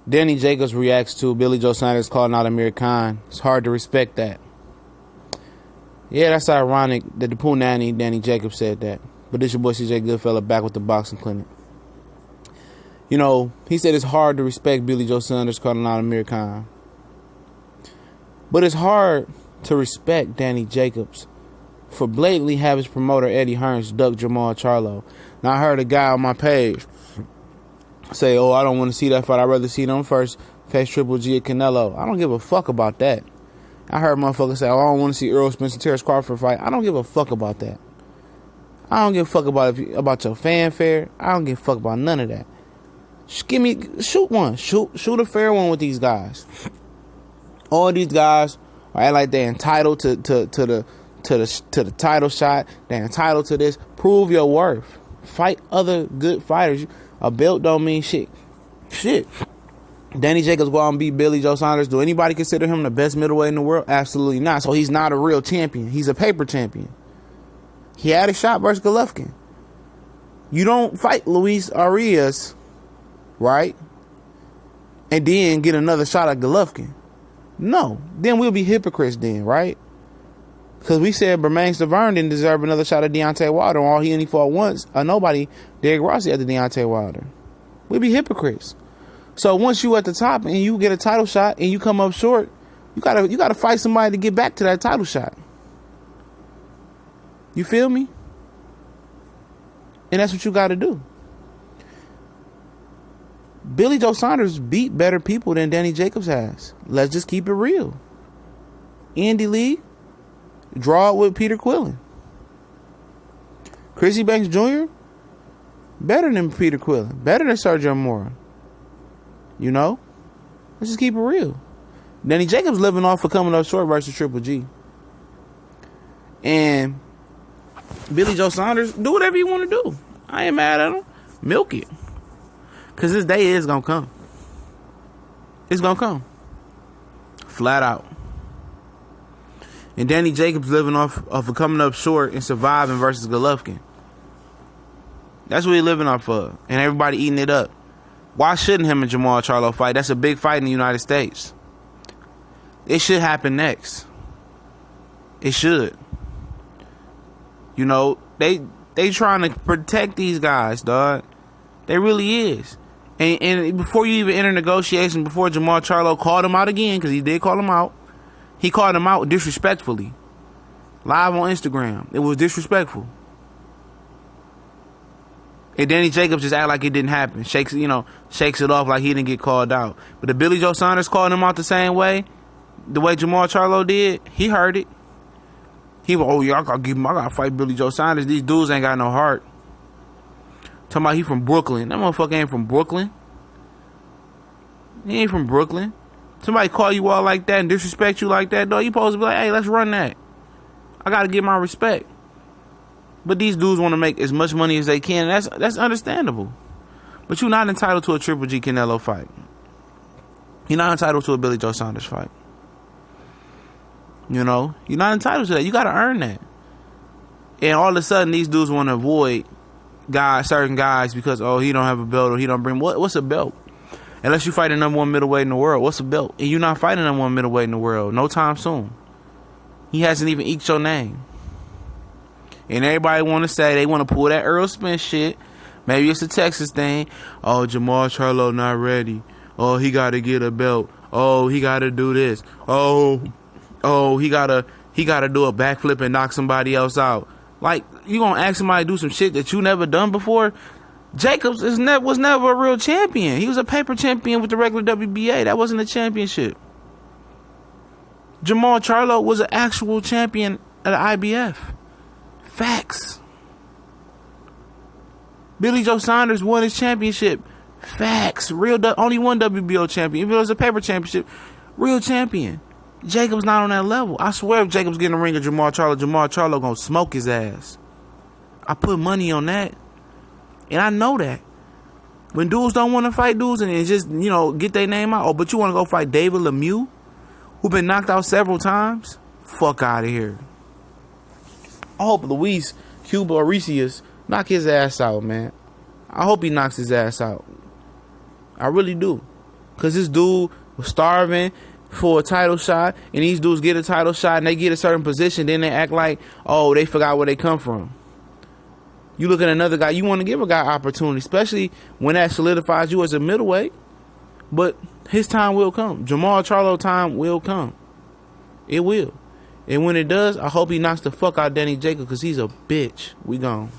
Danny Jacobs reacts to Billy Joe Saunders calling out Amir Khan. It's hard to respect that. Yeah, that's ironic that the pool nanny Danny Jacobs said that. But this your boy CJ Goodfella back with the boxing clinic. You know, he said it's hard to respect Billy Joe Saunders calling out Amir Khan. But it's hard to respect Danny Jacobs for blatantly having his promoter Eddie Hearns duck Jamal Charlo. Now, I heard a guy on my page say, I don't want to see that fight. I'd rather see them first face Triple G at Canelo. I don't give a fuck about that. I heard motherfuckers say, I don't want to see Earl Spence and Terrence Crawford fight. I don't give a fuck about that. I don't give a fuck about your fanfare. I don't give a fuck about none of that. Shoot one. Shoot a fair one with these guys. All these guys are like they're entitled to the title shot. They're entitled to this. Prove your worth. Fight other good fighters. A belt don't mean shit. Danny Jacobs go out and beat Billy Joe Saunders. Do anybody consider him the best middleweight in the world? Absolutely not. So he's not a real champion. He's a paper champion. He had a shot versus Golovkin. You don't fight Luis Arias, right? And then get another shot at Golovkin. No. Then we'll be hypocrites then, right? Because we said Bermain Stavern didn't deserve another shot at Deontay Wilder. All he only fought once. Nobody. Derek Rossi at the Deontay Wilder. We'll be hypocrites. So once you at the top and you get a title shot and you come up short, you gotta fight somebody to get back to that title shot. You feel me? And that's what you gotta do. Billy Joe Saunders beat better people than Danny Jacobs has. Let's just keep it real. Andy Lee, draw it with Peter Quillen. Chrissy Banks Jr., better than Peter Quillen. Better than Sergio Mora. You know? Let's just keep it real. Danny Jacobs living off for coming up short versus Triple G. And Billy Joe Saunders, do whatever you want to do. I ain't mad at him. Milk it. Because this day is going to come. It's going to come. Flat out. And Danny Jacobs living off of coming up short and surviving versus Golovkin. That's what he's living off of. And everybody eating it up. Why shouldn't him and Jamal Charlo fight? That's a big fight in the United States. It should happen next. It should. You know, they trying to protect these guys, dog. They really is. And before you even enter negotiations, before Jamal Charlo called him out again, because he did call him out, he called him out disrespectfully. Live on Instagram. It was disrespectful. And Danny Jacobs just act like it didn't happen. Shakes it off like he didn't get called out. But if Billy Joe Saunders called him out the same way, the way Jamal Charlo did, he heard it. He was, I gotta fight Billy Joe Saunders. These dudes ain't got no heart. Talking about he from Brooklyn. That motherfucker ain't from Brooklyn. He ain't from Brooklyn. Somebody call you all like that and disrespect you like that, dog, you supposed to be like, hey, let's run that. I gotta get my respect. But these dudes want to make as much money as they can, and that's understandable. But you're not entitled to a Triple G Canelo fight. You're not entitled to a Billy Joe Saunders fight. You know? You're not entitled to that. You got to earn that. And all of a sudden, these dudes want to avoid certain guys because, he don't have a belt or he don't bring... What's a belt? Unless you fight the number one middleweight in the world. What's a belt? And you're not fighting the number one middleweight in the world. No time soon. He hasn't even eked your name. And everybody want to say they want to pull that Earl Spence shit. Maybe it's a Texas thing. Oh, Jamal Charlo not ready. Oh, he got to get a belt. Oh, he got to do this. Oh, he got to do a backflip and knock somebody else out. Like, you going to ask somebody to do some shit that you never done before? Jacobs was never a real champion. He was a paper champion with the regular WBA. That wasn't a championship. Jamal Charlo was an actual champion at the IBF. Facts. Billy Joe Saunders won his championship. Facts. Only one WBO champion. If it was a paper championship, real champion. Jacobs not on that level. I swear if Jacobs get in the ring of Jamal Charlo gonna smoke his ass. I put money on that. And I know that. When dudes don't want to fight dudes and just, get their name out. But you want to go fight David Lemieux, who been knocked out several times? Fuck out of here. I hope Luis Cuba Orisius knock his ass out, man. I hope he knocks his ass out. I really do. Because this dude was starving for a title shot, and these dudes get a title shot, and they get a certain position, then they act like, oh, they forgot where they come from. You look at another guy, you want to give a guy opportunity, especially when that solidifies you as a middleweight. But his time will come. Jamal Charlo time will come. It will. And when it does, I hope he knocks the fuck out Danny Jacobs, because he's a bitch. We gone.